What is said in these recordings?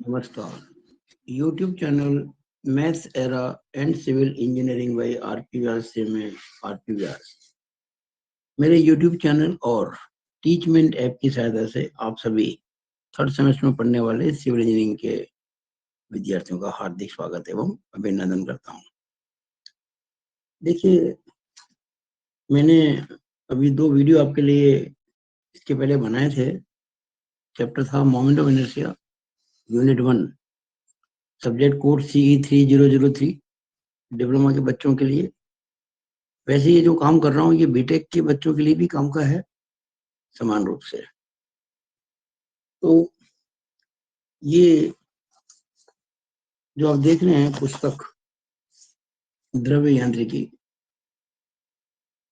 नमस्कार। YouTube channel maths era and civil engineering by R P Vyas से मैं आरपी व्यास मेरे YouTube चैनल और टीचमेंट ऐप की सहायता से आप सभी थर्ड सेमेस्टर में पढ़ने वाले सिविल इंजीनियरिंग के विद्यार्थियों का हार्दिक स्वागत एवं अभिनंदन करता हूं। देखिए, मैंने अभी 2 वीडियो आपके लिए इसके पहले बनाए थे। चैप्टर था moment of inertia, unit 1, subject code CE 3003, diploma के बच्चों के लिए। वैसे ये जो काम कर रहा हूँ ये बीटेक के बच्चों के लिए भी काम का है समान रूप से। तो ये जो आप देख रहे हैं पुस्तक द्रव्य यांत्रिकी,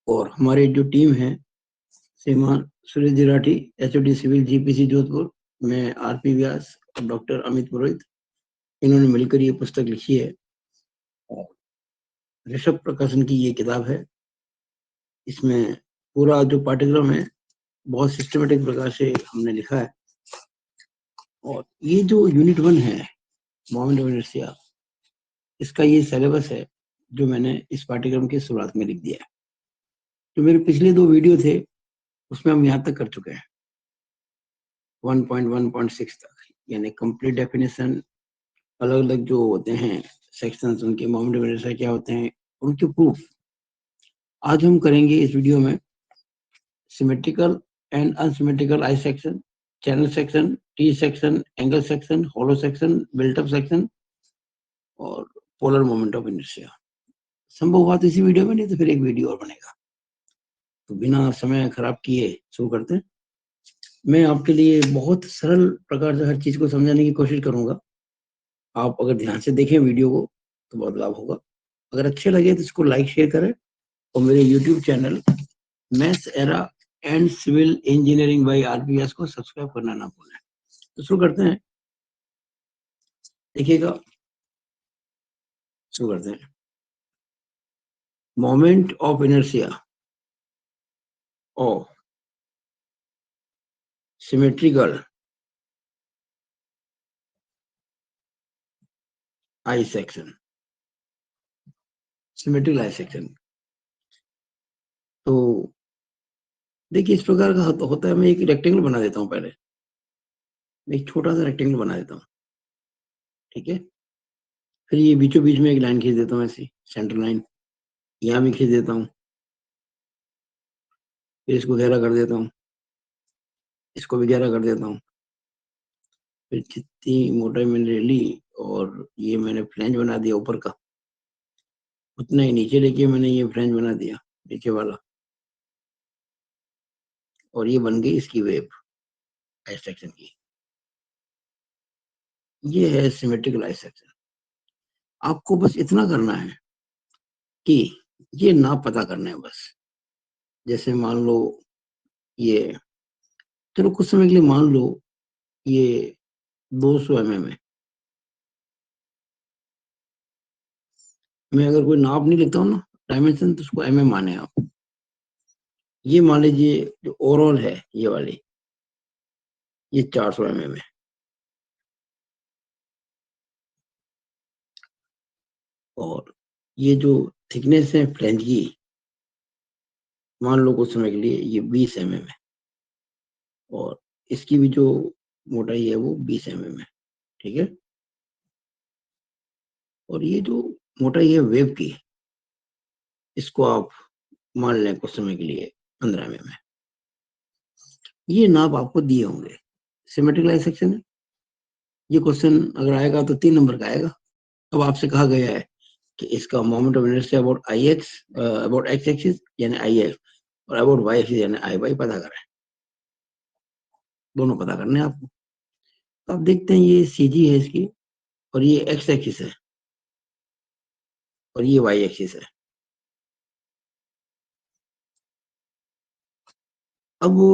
और हमारे जो टीम है श्रीमान Suresh Jirathi, HOD civil GPC Jodhpur, मैं आरपी व्यास और डॉक्टर अमित पुरोहित, इन्होंने मिलकर ये पुस्तक लिखी है। और ऋषभ प्रकाशन की ये किताब है। इसमें पूरा जो पाठ्यक्रम है बहुत सिस्टमेटिक प्रकार से हमने लिखा है। और ये जो यूनिट 1 है मोमेंट ऑफ इनर्शिया, इसका ये सिलेबस है जो मैंने इस पाठ्यक्रम की शुरुआत में लिख दिया है। जो मेरे पिछले 2 वीडियो थे उसमें हम यहाँ तक कर चुके हैं 1.1.6 तक, यानी कंप्लीट डेफिनेशन, अलग अलग जो होते हैं सेक्शंस, उनके मोमेंट ऑफ इनर्शिया क्या होते हैं, उनके प्रूफ। आज हम करेंगे इस वीडियो में symmetrical and unsymmetrical I section, channel section, T section, angle section, hollow section, built up section और पोलर मोमेंट ऑफ इनर्शिया। संभव हुआ तो इसी वीडियो में, नहीं तो फिर एक वीडियो और बनेगा। तो बिना समय खराब किए शुरू करते हैं। मैं आपके लिए बहुत सरल प्रकार से हर चीज को समझाने की कोशिश करूंगा। आप अगर ध्यान से देखें वीडियो को तो बहुत लाभ होगा। अगर अच्छे लगे तो इसको लाइक शेयर करें और मेरे YouTube channel maths era and civil engineering by RPS को सब्सक्राइब करना ना भूलें। तो शुरू करते हैं। देखिएगा, शुरू करते हैं। मोमेंट ऑफ इनर्शिया और symmetrical I section, symmetrical I section. तो देखिए, इस प्रकार का होता है। मैं एक रेक्टेंगल बना देता हूँ। पहले मैं एक छोटा सा रेक्टेंगल बना देता हूँ, ठीक है। फिर ये बीचों बीच में एक लाइन खींच देता हूँ, ऐसी सेंटर लाइन यहाँ भी खींच देता हूँ। फिर इसको गहरा कर देता हूँ, इसको भी गहरा कर देता हूँ। फिर जितनी मोटाई मैंने ले ली और ये मैंने फ्लैंज बना दिया ऊपर का, उतना ही नीचे लेके मैंने ये फ्लैंज बना दिया नीचे वाला, और ये बन गई इसकी वेव आई सेक्शन की। ये है सिमेट्रिकल आई सेक्शन। आपको बस इतना करना है कि ये नाप पता करना है बस। जैसे मान लो ये, चलो कुछ समय के लिए मान लो ये 200 mm है। मैं अगर कोई नाप नहीं लिखता हूँ ना, डायमेंशन, तो उसको mm माने आप। ये मान लीजिए जो ओवरऑल है ये वाली, ये 400 mm है। और ये जो थिकनेस है फ्लैंज की, मान लो कुछ समय के लिए ये 20 mm है। और इसकी भी जो मोटाई है वो 20 mm है, ठीक है। और ये जो मोटाई है वेव की, इसको आप मान लें कुछ समय के लिए 15 mm है। ये नाप आपको दिए होंगे। सिमेट्रिकल आई सेक्शन है। ये क्वेश्चन अगर आएगा तो 3 नंबर का आएगा। अब आपसे कहा गया है कि इसका moment of inertia about I x, about x axis यानी आई एक्स, और अबाउट वाई एक्सिस यानी आई वाई पता करें। दोनों पता करने हैं आपको। तो आप देखते हैं ये CG है इसकी, और ये एक्स एक्सिस है, और ये वाई एक्सिस है। अब वो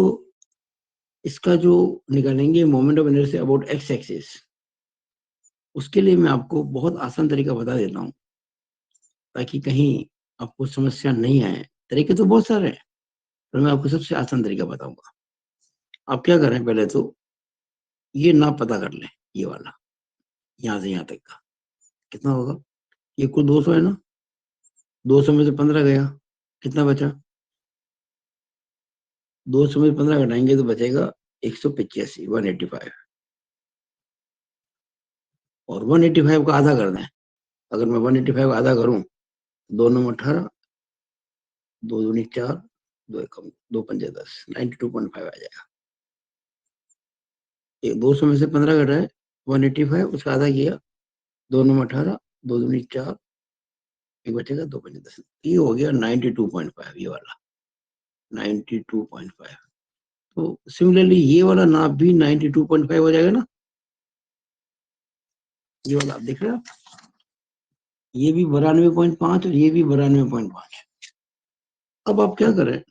इसका जो निकालेंगे moment of inertia about x axis, उसके लिए मैं आपको बहुत आसान तरीका बता देता हूँ ताकि कहीं आपको समस्या नहीं आए। तरीके तो बहुत सारे हैं, पर मैं आपको सबसे आसान तरीका बताऊंगा। आप क्या करें, पहले तो ये नाप पता कर लें, ये वाला। यहाँ से यहाँ तक का कितना होगा? ये कुल 200 है ना, 200 में से 15 गया, कितना बचा? 200 में 15 घटाएंगे तो बचेगा 185, 185। और 185 का आधा कर दें, अगर मैं 185 का आधा करूं, 2 9 18, 2 दूनी 4, 2 पंजे 10, 92.5 आ जाएगा। 200 में से 15 घटाए, 185, उसका आधा किया, 2 9 18, 2 दूनी 4, एक बचेगा 2 पंजे 10, ये हो गया 92.5, ये वाला 92.5। तो सिमिलरली ये वाला नाप भी 92.5 हो जाएगा ना, ये वाला आप देख रहे हो, ये भी 92.5 और ये भी 92.5। अब आप क्या करें,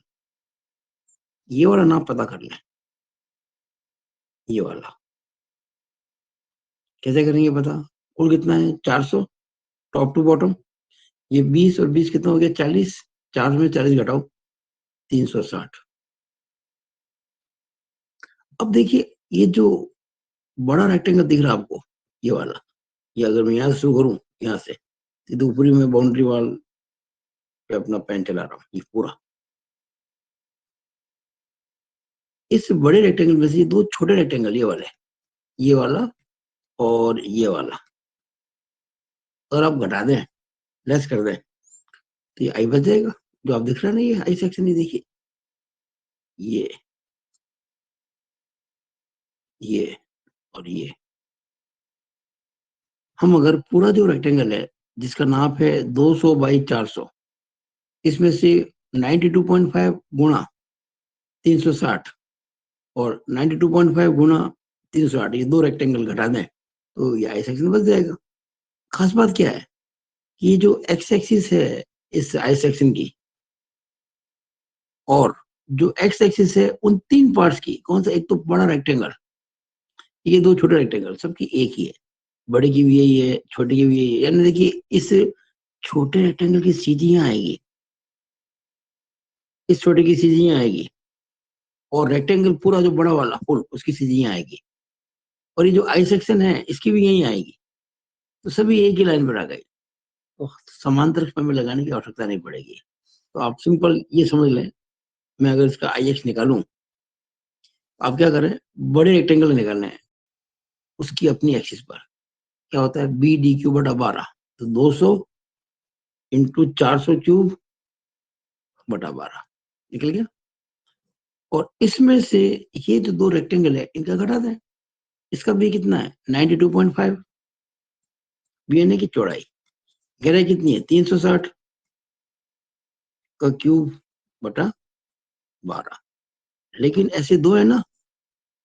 ये वाला नाप पता कर लें, ये वाला कैसे करेंगे पता? कुल कितना है? 400 टॉप टू बॉटम। ये 20 और 20 कितना हो गया? 40। 4 में 40 घटाओ, 360। अब देखिए, ये जो बड़ा रेक्टेंगल दिख रहा है आपको, ये वाला, ये अगर मैं यहाँ से शुरू करूं, यहाँ से सीधे ऊपरी में बाउंड्री वॉल पे अपना पेन चला रहा हूँ, ये पूरा, इस बड़े रेक्टेंगल में से ये 2 छोटे रेक्टेंगल, ये वाला और ये वाला, अगर आप घटा दें, लेस कर दें, तो ये आई बच जाएगा। जो आप दिख रहा है ना, ये आई सेक्शन, ये देखिए, ये और ये। हम अगर पूरा जो रेक्टेंगल है जिसका नाप है 200 बाई 400, इसमें से 92.5 गुणा 360 और 92.5 गुणा 360, ये 2 रेक्टेंगल घटा दें तो ये आई सेक्शन बच जाएगा। खास बात क्या है, ये जो एक्स एक्सिस है इस आई सेक्शन की, और जो एक्स एक्सिस है उन 3 पार्ट्स की, कौन सा? एक तो बड़ा रेक्टेंगल, ये 2 छोटे रेक्टेंगल, सबकी एक ही है, बड़े की भी यही है, छोटे की भी यही है। यानी देखिए, इस छोटे रेक्टेंगल की सीधी यहाँ आएगी, इस छोटे की सीधी यहाँ आएगी, और रेक्टेंगल पूरा जो बड़ा वाला फुल, उसकी सीधी यहाँ आएगी, और ये जो आई सेक्शन है इसकी भी यही आएगी। तो सभी एक ही लाइन पर आ गई, तो समांतर में लगाने की आवश्यकता नहीं पड़ेगी। तो आप सिंपल ये समझ लें, मैं अगर इसका आई एक्स निकालूं, आप क्या करें, बड़े रेक्टेंगल निकालने हैं, उसकी अपनी एक्सिस पर क्या होता है, बी डी क्यू बटा 12, तो 200 इंटू 400 बटा 12 निकल गया। और इसमें से ये जो 2 रेक्टेंगल है इनका घटा दें, इसका बी कितना है? 92.5। बी यानी की चौड़ाई, गहराई कितनी है? 360 का क्यूब बटा 12। लेकिन ऐसे 2 है ना,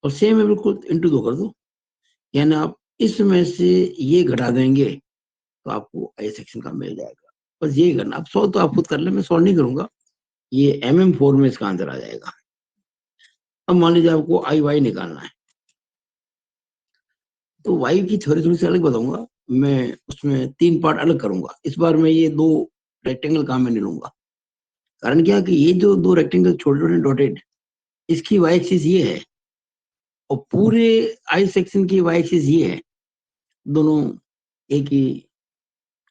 और सेम है बिल्कुल, इंटू 2 कर दो, यानी आप इसमें से ये घटा देंगे तो आपको आई सेक्शन का मिल जाएगा। बस यही करना, आप सॉल्व तो आप खुद कर ले, मैं सॉल्व नहीं करूंगा, ये MM4 में इसका आंसर आ जाएगा। अब मान लीजिए आपको आई वाई निकालना है, तो वाई की थ्योरी थोड़ी सी अलग बताऊंगा मैं, उसमें 3 पार्ट अलग करूंगा। इस बार मैं ये 2 रेक्टेंगल काम में नहीं लूंगा। कारण क्या कि ये जो 2 रेक्टेंगल छोटे छोटे डॉटेड, इसकी वाई एक्सिस ये है, और पूरे आई सेक्शन की वाई एक्सिस ये है, दोनों एक ही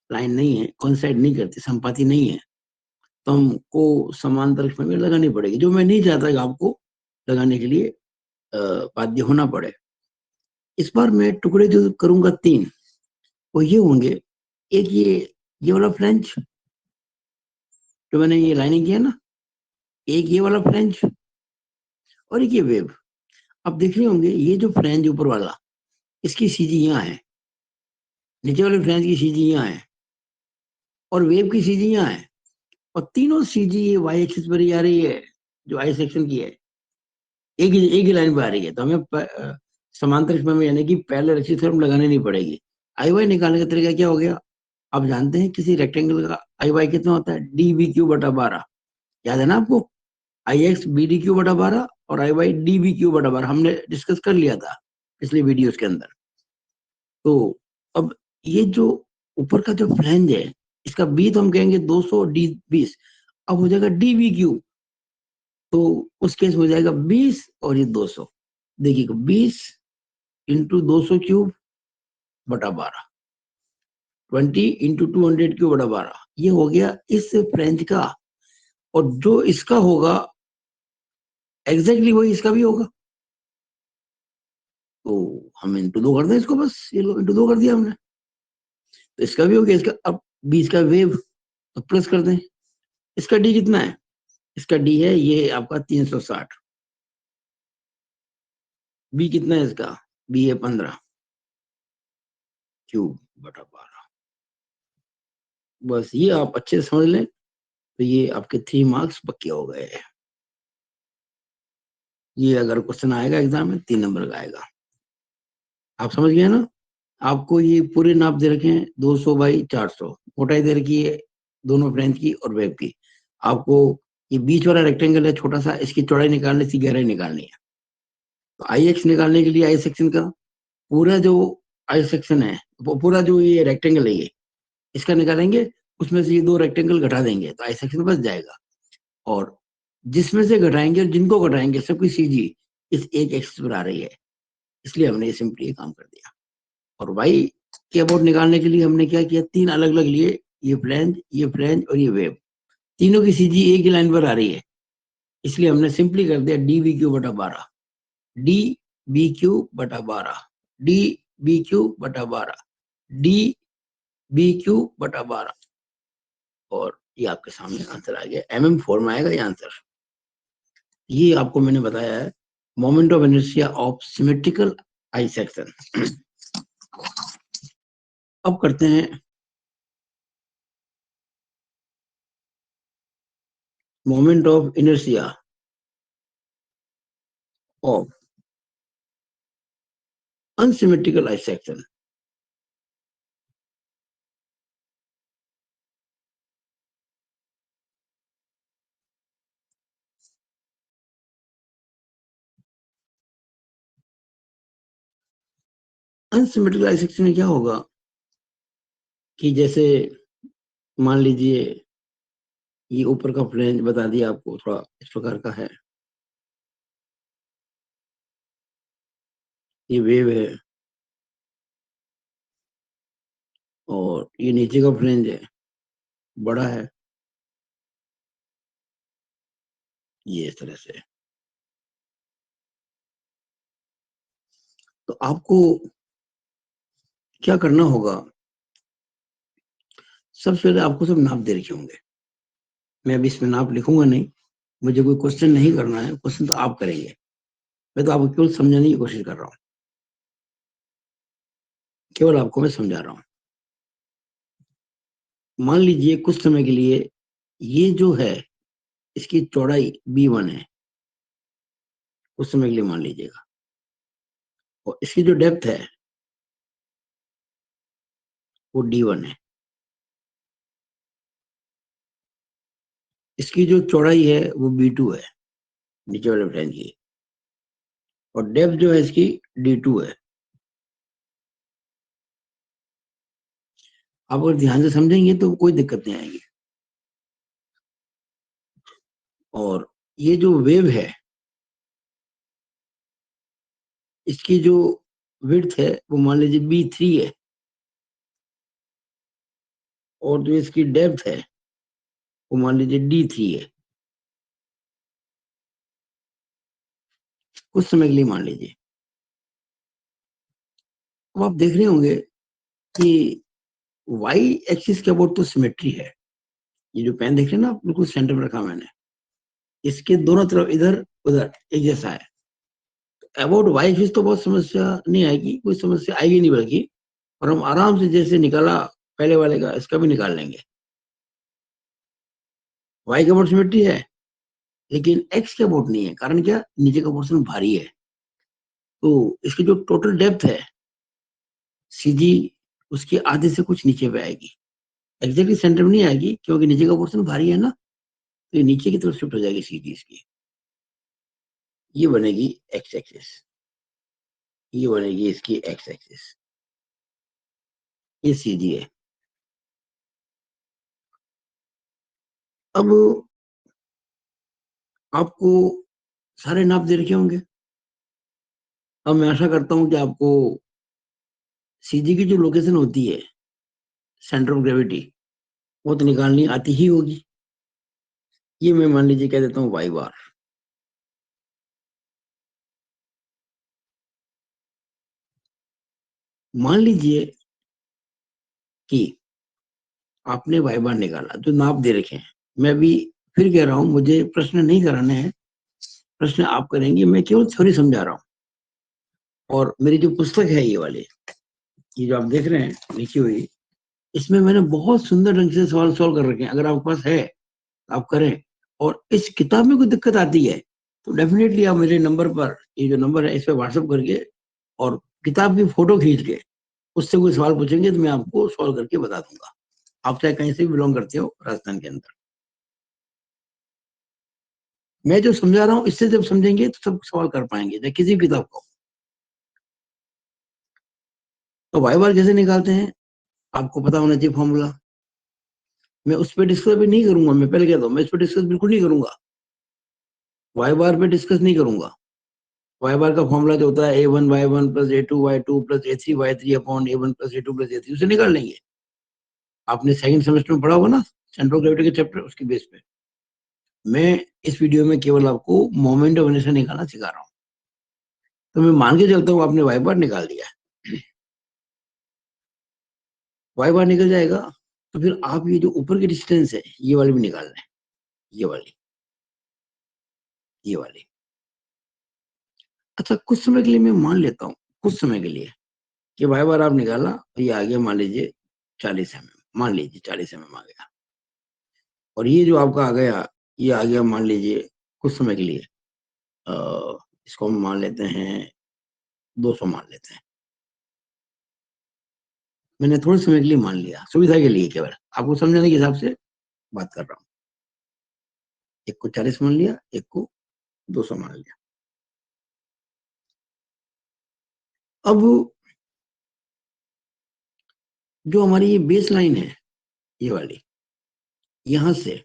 लाइन नहीं है, कोइंसाइड नहीं करती, संपाती नहीं है, तो हमको समांतर में लगानी पड़ेगी, जो मैं नहीं चाहता कि आपको लगाने के लिए बाध्य होना पड़े। इस बार मैं टुकड़े जो करूंगा 3, वो ये होंगे, एक ये वाला फ्लेंज जो मैंने ये लाइनिंग किया ना, एक ये वाला फ्लेंज, और एक ये वेव। अब देख रहे होंगे ये जो फ्लेंज ऊपर वाला, इसकी सीधी यहाँ है, नीचे वाले फ्लेंज की सीधी यहाँ है, और वेव की सीधी यहाँ है, और तीनों सीधी ये वाई एक्सिस पर ही आ रही है, जो आई सेक्शन की है, एक ही लाइन पे आ रही है। तो हमें समांतर में यानी कि पैरेलल एक्सिस पर लगाने नहीं पड़ेगी। आई वाई निकालने का तरीका क्या हो गया, आप जानते हैं किसी रेक्टेंगल का आई वाई कितना होता है? डी बी क्यू बटा 12, याद है ना आपको? आई एक्स बी डी क्यू बटा 12 और आई वाई डी बी क्यू बटा 12 हमने डिस्कस कर लिया था पिछले वीडियोस के अंदर। तो अब ये जो ऊपर का जो फ्लैंज है, इसका बी तो हम कहेंगे 200, डी 20, अब हो जाएगा डी बी क्यू, तो उस केस हो जाएगा 20 और ये 200। देखिएगा 20 इंटू 200 क्यूब बटा 12, 20 इंटू 200 क्यूब बटा 12, ये हो गया इस फ्रेंच का। और जो इसका होगा एग्जैक्टली वही इसका भी होगा, तो हम इंटू 2 कर दें इसको, बस ये लो इंटू 2 कर दिया हमने, तो इसका भी हो गया। इसका अब 20 का वेव, तो प्लस कर दें। इसका डी कितना है? इसका डी है ये आपका 360। बी कितना है इसका? बी है 15 क्यूब बटा 12। बस ये आप अच्छे से समझ लें, तो ये आपके 3 मार्क्स पक्के हो गए हैं। ये अगर क्वेश्चन आएगा एग्जाम में 3 नंबर का आएगा। आप समझ गए ना? आपको ये पूरे नाप दे रखे हैं 200 बाई 400, मोटाई दे रखी है दोनों फ्रेंच की और वेब की। आपको ये बीच वाला रेक्टेंगल है छोटा सा, इसकी चौड़ाई निकालने, इसकी गहराई निकालनी है। तो आई एक्स निकालने के लिए आई सेक्शन का पूरा जो आई सेक्शन है, वो पूरा जो ये रेक्टेंगल है ये, इसका निकालेंगे। उसमें से ये 2 रेक्टेंगल घटा देंगे तो आई सेक्शन बच जाएगा। और जिसमें से घटाएंगे और जिनको घटाएंगे सबकी सीजी इस एक एक्सिस पर आ रही है, इसलिए हमने ये सिंपली ये काम कर दिया। और वाई के अबाउट निकालने के लिए हमने क्या किया, 3 अलग अलग लिए, ये फ्लैंज, ये फ्लैंज और ये वेव, तीनों की सीजी एक ही लाइन पर आ रही है, इसलिए हमने सिंपली कर दिया डी बी क्यू बटा 12, डी बी क्यू बटा 12, डी बी क्यू बटा 12, डी बी क्यू बटा 12। और ये आपके सामने आंसर आ गया, MM4 में आएगा ये आंसर। ये आपको मैंने बताया है moment of inertia of symmetrical I section. अब करते हैं moment of inertia of unsymmetrical I section. Unsymmetrical I section में क्या होगा कि जैसे मान लीजिए ये ऊपर का फ्लैंज बता दिया आपको, थोड़ा इस प्रकार का है, ये वेव है, और ये नीचे का फ्लैंज है, बड़ा है, ये इस तरह से। तो आपको क्या करना होगा, सबसे पहले आपको सब नाप दे रखे होंगे। मैं अभी इसमें नाप लिखूंगा नहीं, मुझे कोई क्वेश्चन नहीं करना है, क्वेश्चन तो आप करेंगे। मैं तो आपको केवल समझाने की कोशिश कर रहा हूँ, केवल आपको मैं समझा रहा हूँ। मान लीजिए कुछ समय के लिए ये जो है इसकी चौड़ाई B1 है, कुछ समय के लिए मान लीजिएगा, और इसकी जो डेप्थ है वो D1 है। इसकी जो चौड़ाई है वो B2 है, नीचे वाले फ्लैंज की, और डेप्थ जो है इसकी D2 है। आप अगर ध्यान से समझेंगे तो कोई दिक्कत नहीं आएगी। और ये जो वेव है इसकी जो विड्थ है वो मान लीजिए B3 है, और जो इसकी डेप्थ है वो मान लीजिए D3 है, कुछ समय के लिए मान लीजिए। अब आप देख रहे होंगे कि वाई एक्सिस के अबाउट तो सिमेट्री है। ये जो पेन देख रहे हैं ना, बिल्कुल सेंटर में रखा मैंने, इसके दोनों तरफ इधर उधर एक जैसा है। अबाउट वाई एक्सिस तो बहुत समस्या नहीं आएगी, कोई समस्या आएगी नहीं, बल्कि और हम आराम से जैसे निकाला पहले वाले का, इसका भी निकाल लेंगे। वाई का अबाउट सिमेट्री है, लेकिन एक्स के अबाउट नहीं है। कारण क्या? नीचे का पोर्शन भारी है, तो इसकी जो टोटल डेप्थ है सीधी उसके आधे से कुछ नीचे पे आएगी, एग्जैक्टली सेंटर में नहीं आएगी, क्योंकि नीचे का पोर्शन भारी है ना, तो ये नीचे की तरफ शिफ्ट हो जाएगी सीधी इसकी। ये बनेगी एक्स एक्सिस, ये बनेगी इसकी एक्स एक्सिस, ये सीधी है। अब आपको सारे नाप दे रखे होंगे। अब मैं आशा करता हूं कि आपको सीजी की जो लोकेशन होती है सेंटर ऑफ ग्रेविटी, वो तो निकालनी आती ही होगी। ये मैं मान लीजिए कह देता हूँ वाई बार। मान लीजिए कि आपने वाई बार निकाला, जो नाप दे रखे हैं। मैं भी फिर कह रहा हूं, मुझे प्रश्न नहीं कराने हैं, प्रश्न आप करेंगे, मैं केवल थ्योरी समझा रहा हूँ। और मेरी जो पुस्तक है ये वाली, ये जो आप देख रहे हैं लिखी हुई, इसमें मैंने बहुत सुंदर ढंग से सवाल सॉल्व कर रखे हैं। अगर आपके पास है आप करें। और इस किताब में कोई दिक्कत आती है तो डेफिनेटली आप मेरे नंबर पर, ये जो नंबर है इस पर व्हाट्सएप करके और किताब की फोटो खींच के उससे कोई सवाल पूछेंगे तो मैं आपको सॉल्व करके बता दूंगा। आप चाहे कहीं से भी बिलोंग करते हो राजस्थान के अंदर। मैं जो समझा रहा हूँ इससे जब समझेंगे तो सब सवाल कर पाएंगे, चाहे किसी भी किताब को। तो वाई बार कैसे निकालते हैं आपको पता होना चाहिए फॉर्मूला। मैं उस पर डिस्कस भी नहीं करूंगा, मैं पहले कहता हूँ मैं इस पर डिस्कस बिल्कुल नहीं करूंगा। वाई बार पे डिस्कस नहीं करूंगा। वाई बार का फॉर्मूला जो होता है A1 Y1 plus A2 Y2 plus A3 Y3 upon A1 plus A2 plus A3, उसे निकाल लेंगे। आपने सेकंड सेमेस्टर में पढ़ा होगा ना सेंटर ऑफ ग्रेविटी के चैप्टर, उसके बेस पे मैं इस वीडियो में केवल आपको मोमेंट ऑफ इनर्शिया निकालना सिखा रहा हूँ। तो मैं मान के चलता हूँ आपने वाई बार निकाल दिया, वाई बार निकल जाएगा। तो फिर आप ये जो ऊपर की डिस्टेंस है ये वाली भी निकाल लें, ये वाली, ये वाली। अच्छा, कुछ समय के लिए मैं मान लेता हूँ, कुछ समय के लिए, कि वाई बार आप निकाला और ये आ गया मान लीजिए 40 mm, मान लीजिए 40 mm आ गया। और ये जो आपका आ गया, ये आ गया मान लीजिए कुछ समय के लिए, इसको हम मान लेते हैं 200 मान लेते हैं। मैंने थोड़े समय के लिए मान लिया, सुविधा के लिए, केवल आपको समझाने के हिसाब से बात कर रहा हूँ। एक को 40 मान लिया, एक को 200 मान लिया। अब जो हमारी ये बेस लाइन है ये वाली, यहां से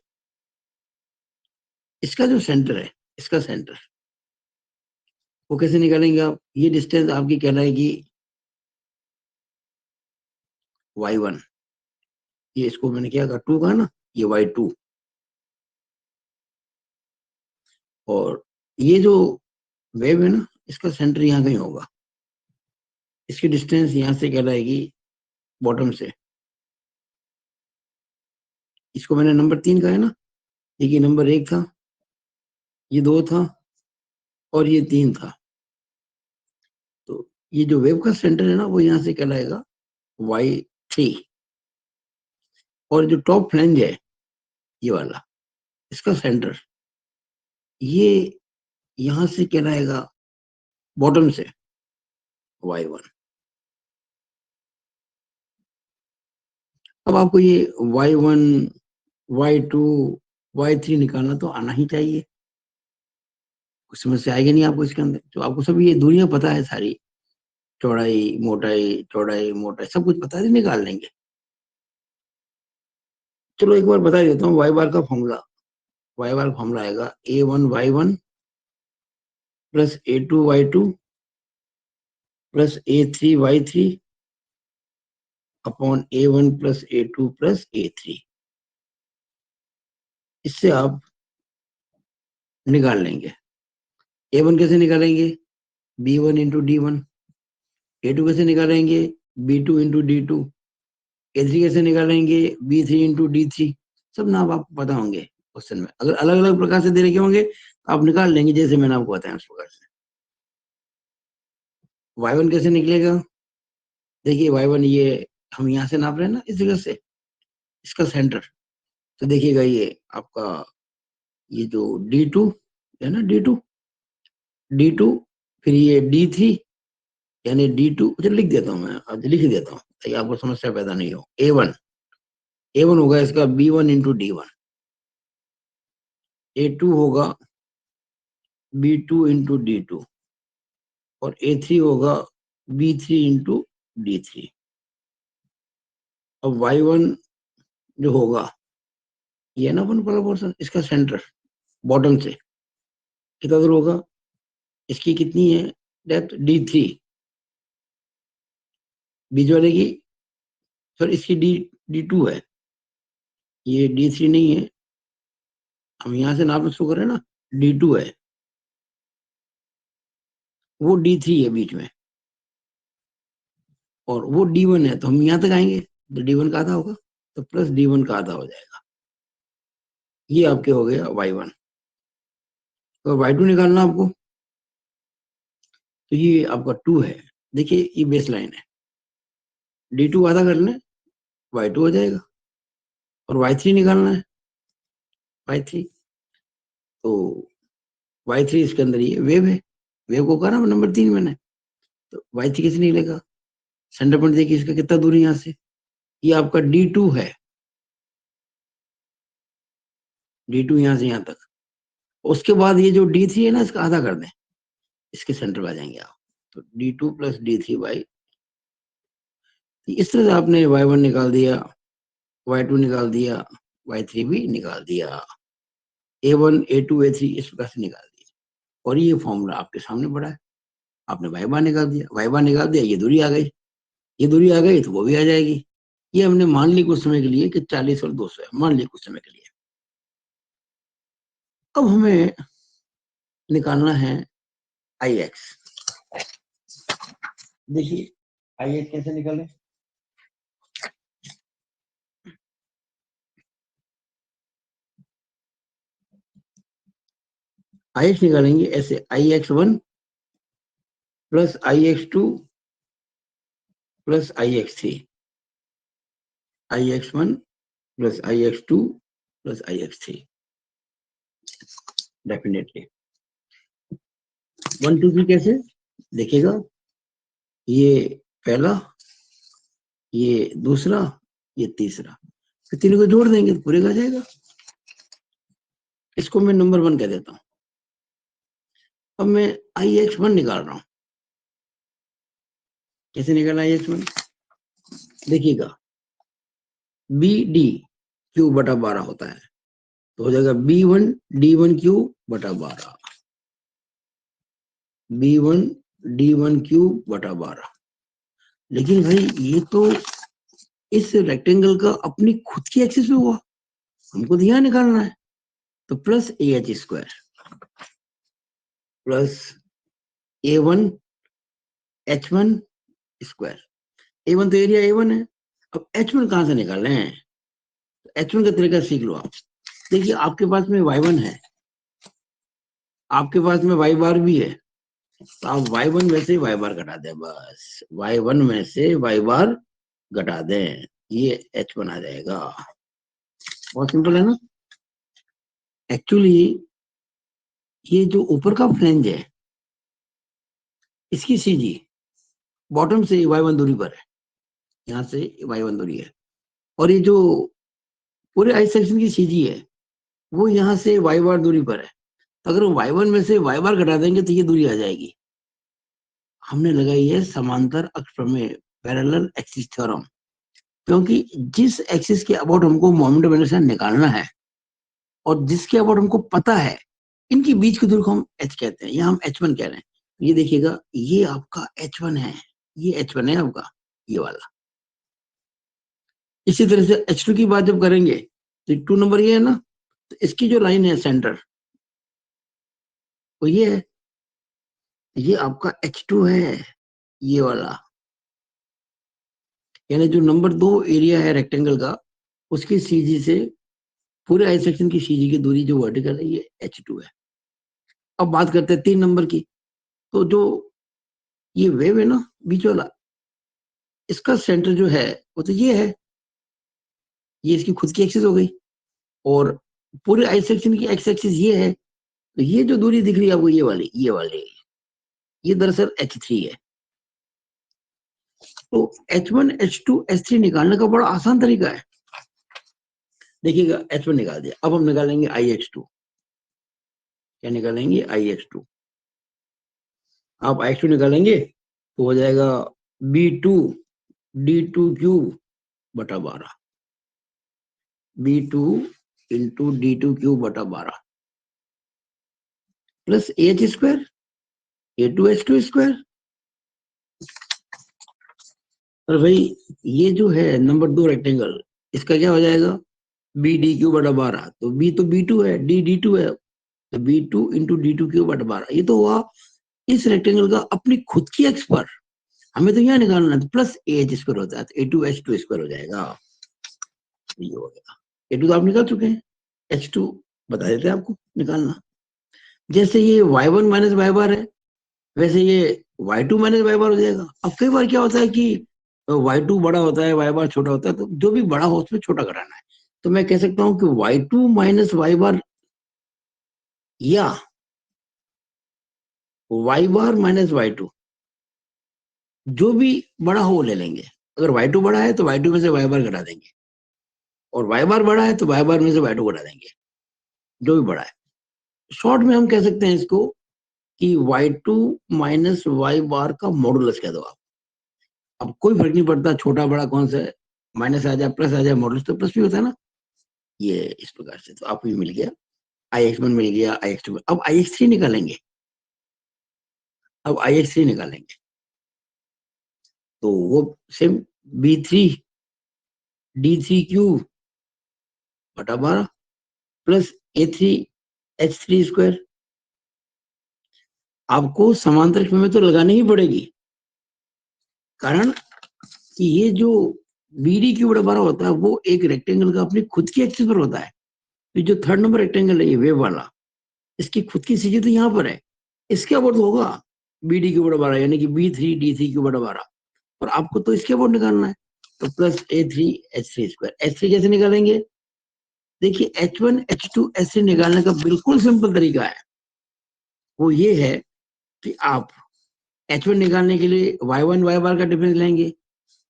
इसका जो सेंटर है, इसका सेंटर वो कैसे निकालेंगे आप। ये डिस्टेंस आपकी कहलाएगी Y1। ये इसको मैंने क्या कहा, 2 कहा ना, ये Y2। और ये जो वेव है ना, इसका सेंटर यहाँ कहीं होगा। इसकी डिस्टेंस यहाँ से कहलाएगी बॉटम से। इसको मैंने नंबर 3 कहा है ना, देखिए नंबर 1 था, ये 2 था और ये 3 था। तो ये जो वेव का सेंटर है ना वो यहाँ से कहलाएगा Y3। और जो टॉप फ्लैंज है ये वाला, इसका सेंटर ये यहां से कहलाएगा बॉटम से Y1। अब आपको ये Y1 Y2 Y3 निकालना तो आना ही चाहिए, कुछ समस्या आएगी नहीं आपको इसके अंदर। तो आपको सब ये दूरियां पता है सारी, चौड़ाई चौड़ाई मोटाई सब कुछ पता है, निकाल लेंगे। चलो एक बार बता देता हूँ वाई बार का फॉर्मूला। वाई बार फॉर्मूला आएगा A1Y1 plus A2Y2 plus A3Y3 upon A1 plus A2 plus A3। इससे आप निकाल लेंगे। A1 कैसे निकालेंगे, B1 इंटू D1। A2 कैसे निकालेंगे, B2 इंटू D2। A3 कैसे निकालेंगे, B3 इंटू D3। सब नाम आपको पता होंगे क्वेश्चन में। अगर अलग अलग प्रकार से दे रखे होंगे तो आप निकाल लेंगे, जैसे मैंने आपको बताया उस प्रकार से। Y1 कैसे निकलेगा, देखिए Y1 ये हम यहाँ से नाप रहे हैं ना, इस जगह से, इसका सेंटर। तो देखिएगा ये आपका, ये जो D2 है ना, D2, फिर ये D3, यानी D2, चलो लिख देता हूँ मैं, आज लिख देता हूँ ताकि आपको समस्या पैदा नहीं हो। A1 होगा इसका B1 इंटू D1। A2 होगा B2 इंटू D2। और A3 होगा B3 इंटू D3। अब Y1 जो होगा, ये ना अपन वाला पोर्शन, इसका सेंटर बॉटम से कितना दूर होगा, इसकी कितनी है डेप्थ, D3। बीच वाले की, सर इसकी D2 है, ये D3 नहीं है। हम यहाँ से नापना शुरू करें ना, D2 है, वो D3 है बीच में, और वो D1 है, तो हम यहाँ तक आएंगे तो D1 का आधा होगा, तो प्लस D1 का आधा हो जाएगा। ये आपके हो गया Y1। तो Y2 निकालना आपको, तो ये आपका 2 है। देखिए ये बेस लाइन है, D2 आधा कर लें, Y2 हो जाएगा। और Y3 निकालना है, Y3, तो Y3 इसके अंदर ये वेव है, वेव को कहा ना नंबर 3 मैंने, तो Y3 कैसे निकलेगा? सेंटर पॉइंट देखिए इसका कितना दूर है यहाँ से, ये आपका D2 है, D2 यहाँ से यहाँ तक। उसके बाद ये जो D3 है ना, इसका आधा कर दें, इसके सेंटर में आ जाएंगे आप, तो D2 प्लस D3 इस तरह से आपने Y1 निकाल दिया, Y2 निकाल दिया, Y3 भी निकाल दिया, A1 A2 A3 इस प्रकार से निकाल दिया। और ये फॉर्मूला आपके सामने पड़ा है, आपने Y बार निकाल दिया, Y बार निकाल दिया, ये दूरी आ गई, ये दूरी आ गई तो वो भी आ जाएगी। ये हमने मान ली कुछ समय के लिए कि 40 और 200 है, मान ली कुछ समय के लिए। अब हमें निकालना है Ix। देखिए Ix कैसे निकालें, Ix निकालेंगे ऐसे, Ix1 plus Ix2 plus Ix3, Ix1 plus Ix2 plus Ix3, definitely 1 2 3 कैसे देखिएगा, ये पहला, ये दूसरा, ये तीसरा, तो तीनों को जोड़ देंगे तो पूरे का जाएगा। इसको मैं नंबर 1 कह देता हूं। अब मैं Ix1 निकाल रहा हूं, कैसे निकालना Ix1, देखिएगा BD क्यूब बटा 12 होता है, तो हो जाएगा B1 D1 क्यूब बटा 12, B1 D1 क्यूब बटा 12। लेकिन भाई ये तो इस रेक्टेंगल का अपनी खुद की एक्सिस में हुआ, हमको ध्यान निकालना है, तो plus AH square plus A1 H1 square, A1 तो एरिया A1 है। अब H1 कहां से निकाल रहे हैं, तो H1 का तरीका सीख लो आप। देखिए आपके पास में Y1 है, आपके पास में Y बार भी है, तो आप Y1 में से Y बार घटा दें, बस Y1 में से Y बार घटा दें, ये H1 आ जाएगा। बहुत सिंपल है ना। एक्चुअली ये जो ऊपर का फ्लेंज है, इसकी सीजी बॉटम से Y1 दूरी पर है, यहाँ से Y1 दूरी है, और ये जो पूरे आई सेक्शन की सीजी है, वो यहाँ से Y बार दूरी पर है। तो अगर Y1 में से Y बार घटा देंगे तो ये दूरी आ जाएगी। हमने लगाई है समांतर अक्ष प्रमेय, पैरेलल एक्सिस थ्योरम, क्योंकि जिस एक्सिस के अबाउट हमको मोमेंट ऑफ इनर्शिया निकालना है और जिसके अबाउट हमको पता है, इनके बीच की दूरी को हम H कहते हैं, यहाँ हम H1 कह रहे हैं। ये देखिएगा, ये आपका H1 है, ये H1 है आपका, ये वाला। इसी तरह से H2 की बात जब करेंगे तो 2 नंबर ये है ना, तो इसकी जो लाइन है सेंटर, वो ये है, ये आपका H2 है, ये वाला। यानी जो नंबर 2 एरिया है रेक्टेंगल का, उसकी सीजी से पूरे आई सेक्शन की सीजी की दूरी जो वर्टिकल है, ये H2 है। अब बात करते हैं 3 नंबर की। तो जो ये वेव है ना बीच वाला, इसका सेंटर जो है वो तो ये है, ये इसकी खुद की एक्सिस हो गई, और पूरे आई सेक्शन की एक्स एक्सिस ये है, तो ये जो दूरी दिख रही है आपको, ये वाली ये दरअसल H3 है। तो H1 H2 H3 निकालने का बड़ा आसान तरीका है। देखिएगा H1 निकाल दिया, अब हम निकालेंगे Ix2। क्या निकालेंगे? Ix2। आप Ix2 निकालेंगे तो हो जाएगा B2 D2 क्यूब बटा 12, B2 इंटू D2 क्यूब बटा 12 plus AH square A2 H2 square. और भाई ये जो है नंबर 2 रेक्टेंगल, इसका क्या हो जाएगा, बी डी क्यू बटा 12, तो बी तो B2 है, डी D2 है, तो B2 इंटू D2 क्यू बटा 12, ये तो हुआ इस रेक्टेंगल का अपनी खुद की एक्स पर। हमें तो यहाँ निकालना है, तो प्लस एच स्क्वायर होता है, तो A2H2 स्क्वायर हो जाएगा, ये हो गया। A2 तो आप निकाल चुके हैं, H2 बता देते हैं आपको निकालना। जैसे ये y1 माइनस वाई बार है, वैसे ये y2 माइनस वाई बार हो जाएगा। अब कई बार क्या होता है कि y2 बड़ा होता है, वाई बार छोटा होता है, तो जो भी बड़ा हो उसमें छोटा कराना है। तो मैं कह सकता हूँ कि y2 माइनस वाई बार या वाई बार माइनस वाई2, जो भी बड़ा हो वो ले लेंगे। अगर y2 बड़ा है तो y2 में से वाई बार घटा देंगे, और वाई बार बड़ा है तो वाई बार में से y2 घटा देंगे, जो भी बड़ा है। शॉर्ट में हम कह सकते हैं इसको कि y2 माइनस वाई बार का मॉडुलस कह दो आप। अब कोई फर्क नहीं पड़ता छोटा बड़ा कौन सा है, माइनस आ जाए प्लस आ जाए, मॉडुलस तो प्लस भी होता है ना। ये इस प्रकार से तो आपको ये मिल गया, IX1 मिल गया, IX2। अब IX3 निकालेंगे, अब IX3 निकालेंगे, तो वो सेम B3D3Q बटा 12 प्लस A3H3 स्क्वायर। आपको समांतर में तो लगानी ही पड़ेगी, कारण कि ये जो BD क्यू बटा 12 होता है वो एक रेक्टेंगल का अपनी खुद की एक्सिस पर होता है। तो जो थर्ड नंबर रेक्टेंगल है ये वेव वाला, इसकी खुद की सीधी तो यहाँ पर है, इसके अबोर्ड होगा BD क्यू बटा 12, यानी कि B3D3Q बटा 12, और आपको तो इसके अबोर्ड निकालना है, तो प्लस A3H3 स्क्वायर। H3 कैसे निकालेंगे, देखिए H1 H2 H3 निकालने का बिल्कुल सिंपल तरीका है, वो ये है कि आप H1 निकालने के लिए y1 वाई बार का डिफरेंस लेंगे,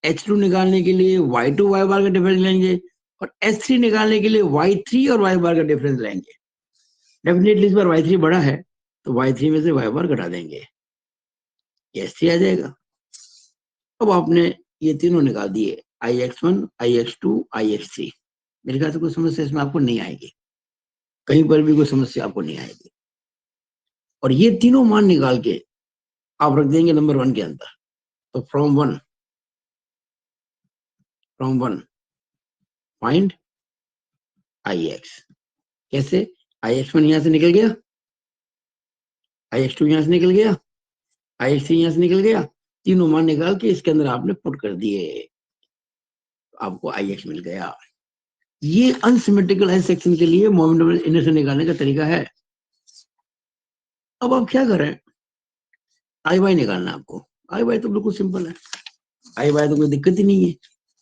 H2 निकालने के लिए y2 वाई बार का डिफरेंस लेंगे, और H3 निकालने के लिए y3 और वाई बार का डिफरेंस लेंगे। डेफिनेटली इस बार y3 बड़ा है, तो y3 में से वाई बार घटा देंगे, H3 आ जाएगा। अब आपने ये तीनों निकाल दिए, IX1 IX2 IX3। मेरे ख्याल से कोई समस्या इसमें आपको नहीं आएगी, कहीं पर भी कोई समस्या आपको नहीं आएगी। और ये तीनों मान निकाल के आप रख देंगे नंबर 1 के अंदर। तो फ्रॉम वन फाइंड IX। कैसे, IX1 यहां से निकल गया, IX2 यहां से निकल गया, IX3 यहां से निकल गया, तीनों मान निकाल के इसके अंदर आपने पुट कर दिए, आपको IX मिल गया। ये अनसिमेट्रिकल है सेक्शन के लिए मोमेंट इनर्शिया निकालने का तरीका है। अब आप क्या करें, IY निकालना है आपको। IY तो बिल्कुल सिंपल है, IY तो कोई दिक्कत ही नहीं है।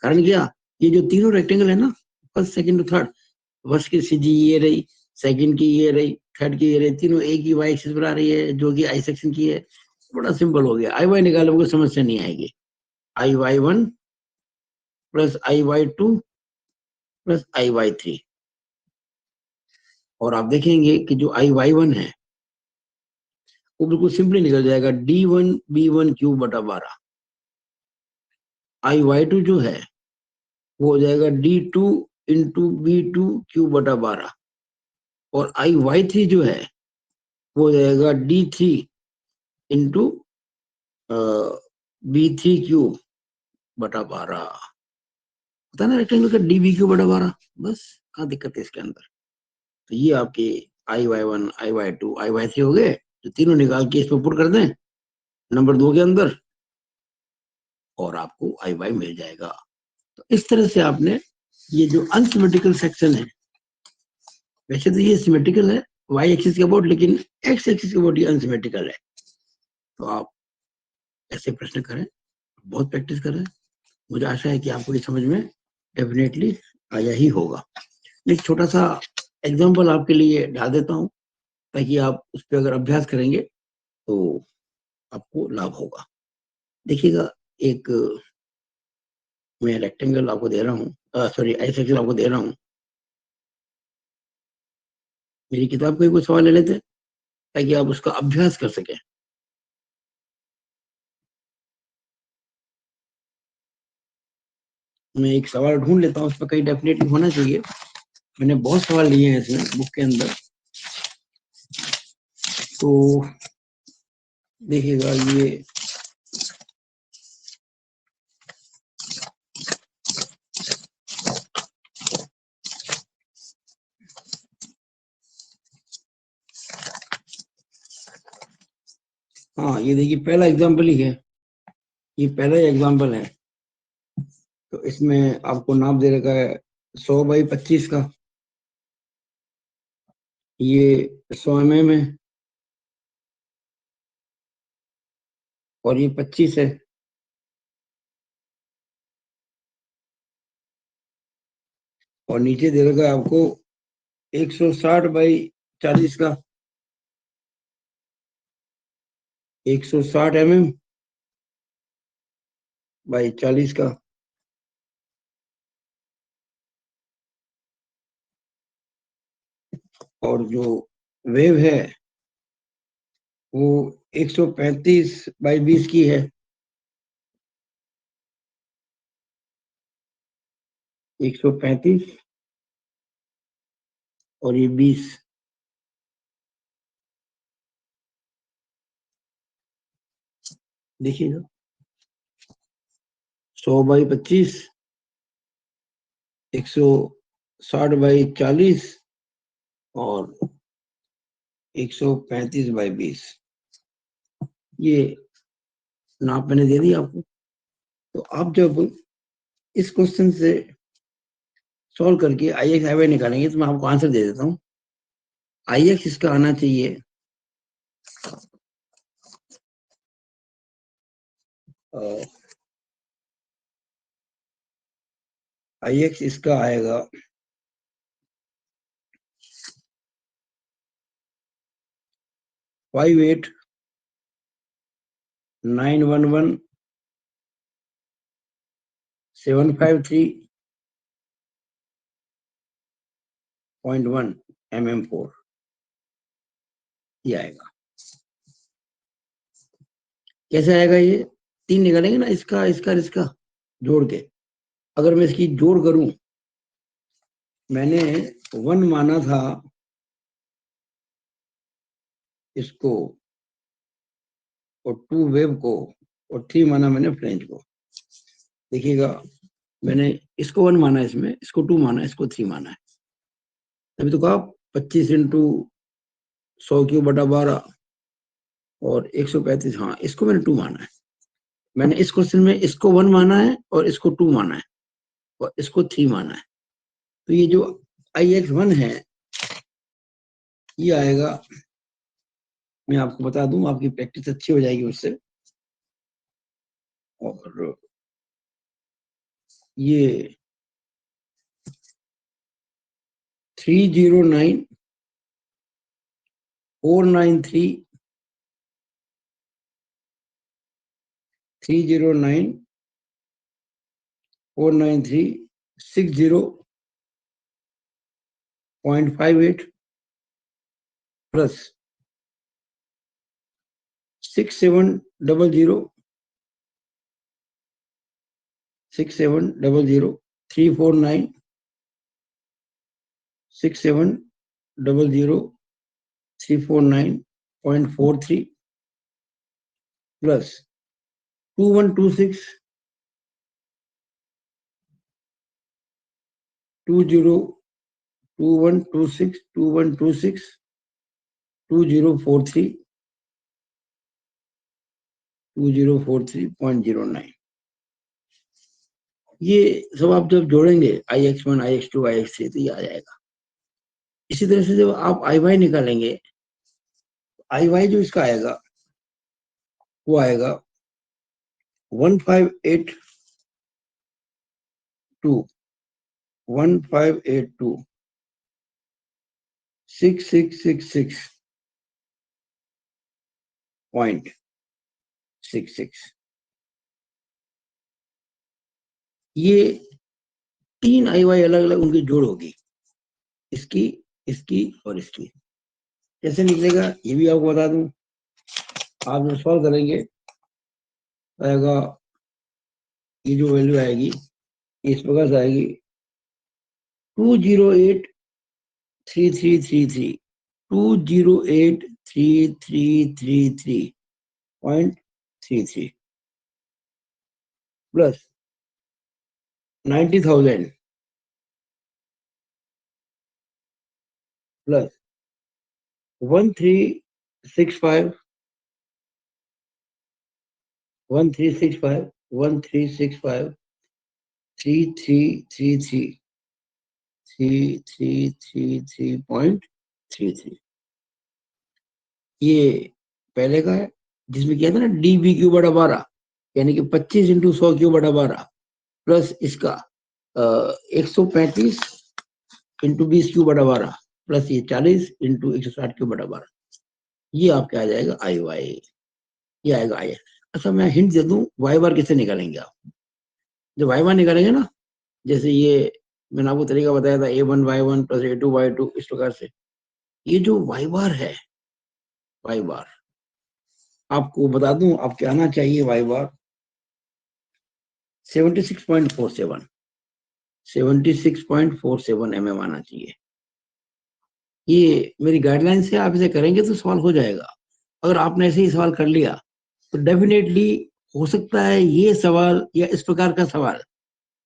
कारण क्या, ये जो तीनों रेक्टेंगल है ना, फर्स्ट सेकंड थर्ड, फर्स्ट की सीजी ये रही, सेकंड की ये रही, थर्ड की ये रही, तीनों एक ही वाई एक्सिस पर आ रही है जो कि आई सेक्शन की है। बड़ा सिंपल हो गया, IY निकालने में कोई समस्या नहीं आएगी। IY1 plus IY2 plus IY3, और आप देखेंगे कि जो IY1 है वो बिल्कुल सिंपली निकल जाएगा, D1B1 क्यूब बटा 12। IY2 जो है वो हो जाएगा D2 इंटू B2 क्यूब बटा 12, और IY3 जो है वो हो जाएगा D3 इंटू B3 क्यूब बटा 12। पता ना रेक्टेंगल का DB क्यूब बटा 12, बस कहाँ दिक्कत है इसके अंदर। तो ये आपके IY1 IY2 IY3 हो गए, तो तीनों निकाल के इसमें पुट कर दें नंबर 2 के अंदर, और आपको IY मिल जाएगा। तो इस तरह से आपने ये जो अनसिमेट्रिकल सेक्शन है, वैसे तो ये सिमेट्रिकल है y एक्सिस के अबाउट, लेकिन x एक्सिस के अबाउट ये अनसिमेट्रिकल है। तो आप ऐसे प्रश्न करें, बहुत प्रैक्टिस करें, मुझे आशा है कि आपको ये समझ में डेफिनेटली आया ही होगा। एक छोटा सा एग्जांपल आपके लिए डाल देता हूँ, ताकि आप उस पर अगर अभ्यास करेंगे तो आपको लाभ होगा। देखिएगा, एक मैं रेक्टेंगल आपको दे रहा हूँ, सॉरी आई सेक्शन आपको दे रहा हूँ। मेरी किताब का कोई सवाल ले लेते हैं ताकि आप उसका अभ्यास कर सकें। मैं एक सवाल ढूंढ लेता हूँ, उस पर कहीं डेफिनेटली होना चाहिए। मैंने बहुत सवाल लिए हैं इसमें बुक के अंदर। तो देखिएगा, ये हाँ ये देखिए पहला एग्जाम्पल ही है, ये पहला ही एग्जाम्पल है। तो इसमें आपको नाप दे रखा है 100/25 का, ये 100 mm है और ये 25 है। और नीचे दे रखा है आपको 160/40 का, 160 mm/40 का। और जो वेव है वो 135/20 की है, 135 और ये 20। देखिएगा 100/25, 160/40 और 135/20, ये नाप मैंने दे दी आपको। तो आप जब इस क्वेश्चन से सॉल्व करके आई एक्स आई वाई निकालेंगे तो मैं आपको आंसर दे देता हूँ। आई एक्स इसका आना चाहिए आई एक्स इसका आएगा 58911753.1 ये आएगा। कैसे आएगा ये? 3 निकालेंगे ना, इसका इसका इसका जोड़ के। अगर मैं इसकी जोड़ करूं, मैंने 1 माना था इसको और 2 वेव को और 3 माना मैंने फ्रेंच को। देखिएगा मैंने इसको 1 माना, इसमें इसको 2 माना, इसको 3 माना है। अभी तो कहा 25 इंटू 100³/12 और 135। हाँ इसको मैंने 2 माना है। मैंने इस क्वेश्चन में इसको 1 माना है और इसको 2 माना है और इसको 3 माना है। तो ये जो IX1 है ये आएगा, मैं आपको बता दूं, आपकी प्रैक्टिस अच्छी हो जाएगी उससे। और ये 309 493 60.58 प्लस 6700 प्लस 2126 2043 ये सब आप जब जोड़ेंगे IX1 IX2 IX3 तो ये आ जाएगा। इसी तरह से जब आप IY निकालेंगे, IY जो इसका आएगा वो आएगा 1582 6666.66। ये 3 IY अलग अलग उनकी जोड़ होगी, इसकी, इसकी और इसकी। कैसे निकलेगा ये भी आपको बता दूं। आप जब सॉल्व करेंगे आएगा, ये जो वैल्यू आएगी इस प्रकार से आएगी 2083333 2083333.33 प्लस 90,000 प्लस 1365 1365 1365 3333 3333.33 ये पहले का है, जिसमें क्या था ना डीबी क्यू बटा 12, यानी कि 25 इंटू 100 क्यू बटा 12 प्लस इसका 135 इंटू 20 क्यू बटा 12 प्लस ये 40 इंटू 160 क्यू बटा 12, ये आपके आ जाएगा आई वाई, ये आएगा आई। अच्छा मैं हिंट दे दूं, वाई बार किससे निकालेंगे आप? जब वाई बार निकालेंगे ना, जैसे ये मैंने आपको तरीका बताया था A1 Y1 plus A2 Y2, इस प्रकार से ये जो वाई बार है, वाई बार आपको बता दूं आपके आना चाहिए वाई बार 76.47 76.47 mm आना चाहिए। ये मेरी गाइडलाइन से आप इसे करेंगे तो सवाल हो जाएगा। अगर आपने ऐसे ही सवाल कर लिया तो डेफिनेटली हो सकता है ये सवाल या इस प्रकार का सवाल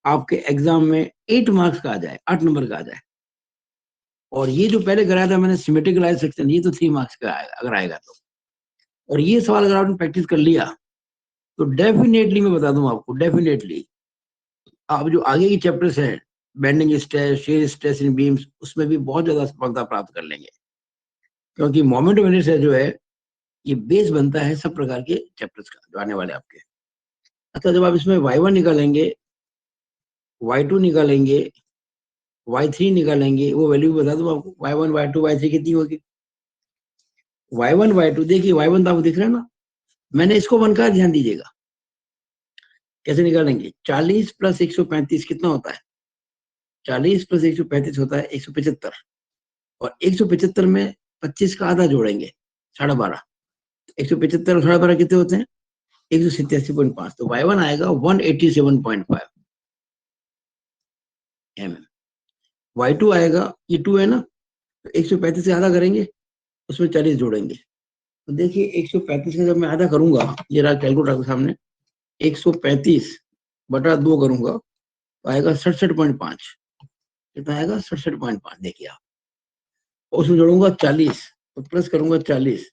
आपके एग्जाम में 8 मार्क्स का आ जाए, 8 नंबर का आ जाए। और ये जो पहले कराया था मैंने सिमेट्रिकल आई सेक्शन, ये तो 3 मार्क्स का आएगा अगर आएगा तो। और ये सवाल अगर आपने प्रैक्टिस कर लिया तो डेफिनेटली मैं बता दूं आपको, डेफिनेटली आप जो आगे की चैप्टर्स हैं, bending stress, shear stress in beams, उसमें भी बहुत ज्यादा सफलता प्राप्त कर लेंगे, क्योंकि मोमेंट ऑफ इनर्शिया जो है ये बेस बनता है सब प्रकार के चैप्टर्स का जो आने वाले आपके। अच्छा जब आप इसमें y1 निकालेंगे, y2 निकालेंगे, y3 निकालेंगे, वो वैल्यू बता दूं आपको, y1 y2 y3 कितनी होगी। y1 y2 देखिए, y1 तो आपको दिख रहा है ना, मैंने इसको 1 का ध्यान दीजिएगा। कैसे निकालेंगे? 40 प्लस 135 कितना होता है? 40 प्लस 135 होता है 175, और 175 में 25 का आधा जोड़ेंगे 12.5, 175 और 12.5 कितने होते हैं? 187.5, तो y1 आएगा 187.5 mm। y2 आएगा, ये 2 है ना, तो 135 से आधा करेंगे, उसमें 40 जोड़ेंगे, तो देखिए 135 का जब मैं आधा करूंगा, ये रहा कैलकुलेटर के सामने, 135 बटा 2 करूंगा तो आएगा 67.5। कितना आएगा? 67.5। देखिए आप, उसमें जोड़ूंगा 40 तो प्लस करूंगा 40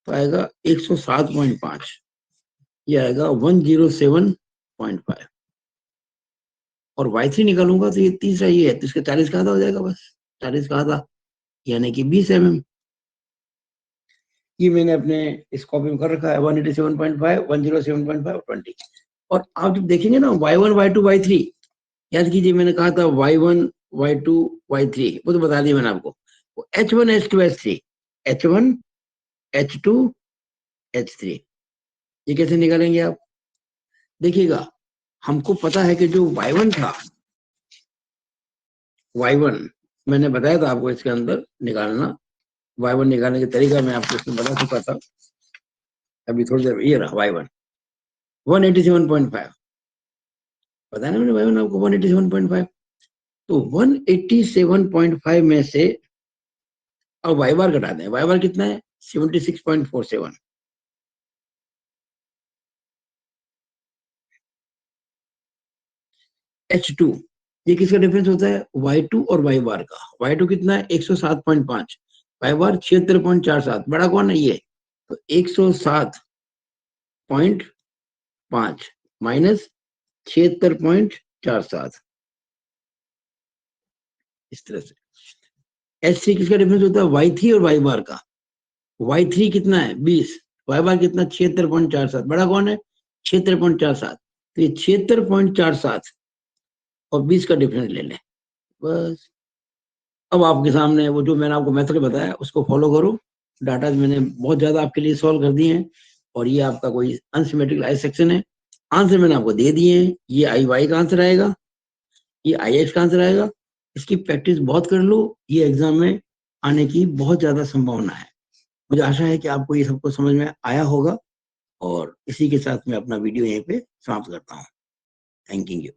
तो आएगा 107.5, ये आएगा 107.5। और y3 निकालूंगा तो ये तीसरा ये है, तो इसका 40 का आधा हो जाएगा, बस 40 का आधा यानी कि 20 mm। ये मैंने अपने इस कॉपी में कर रखा है 187.5, 107.5, 20। और आप जब देखेंगे ना y1 y2 y3, याद कीजिए मैंने कहा था y1 y2 y3, वो तो बता दिया मैंने आपको, h1 h2 h3, h1 h2 h3, ये कैसे निकालेंगे आप? देखिएगा, हमको पता है कि जो y1 था, y1 मैंने बताया था आपको इसके अंदर निकालना, y1 निकालने का तरीका मैं आपको इसमें बता चुका था अभी थोड़ी देर। ये रहा y1 187.5, पता है ना मैंने y1 आपको 187.5, तो 187.5 में से अब y बार घटा दें, y बार कितना है? 76.47। h2 ये किसका डिफरेंस होता है? y2 और y बार का। y2 कितना है? 107.5, y बार 76.47, बड़ा कौन है? ये तो 107.5 माइनस 76.47, इस तरह से। h3 किसका डिफरेंस होता है? y3 और y बार का। y3 कितना है? 20, y बार कितना? 76.47, बड़ा कौन है? 76.47, तो ये 76.47 और 20 का डिफरेंस ले लें, बस। अब आपके सामने वो जो मैंने आपको मेथड बताया उसको फॉलो करो। डाटा मैंने बहुत ज्यादा आपके लिए सॉल्व कर दिए हैं, और ये आपका कोई अनसिमेट्रिकल आई सेक्शन है। आंसर मैंने आपको दे दिए हैं, ये आई वाई का आंसर आएगा, ये आई एक्स का आंसर आएगा। इसकी प्रैक्टिस बहुत कर लो, ये एग्जाम में आने की बहुत ज्यादा संभावना है। मुझे आशा है कि आपको ये सबको समझ में आया होगा, और इसी के साथ मैं अपना वीडियो यहीं पे समाप्त करता हूँ। Thank you.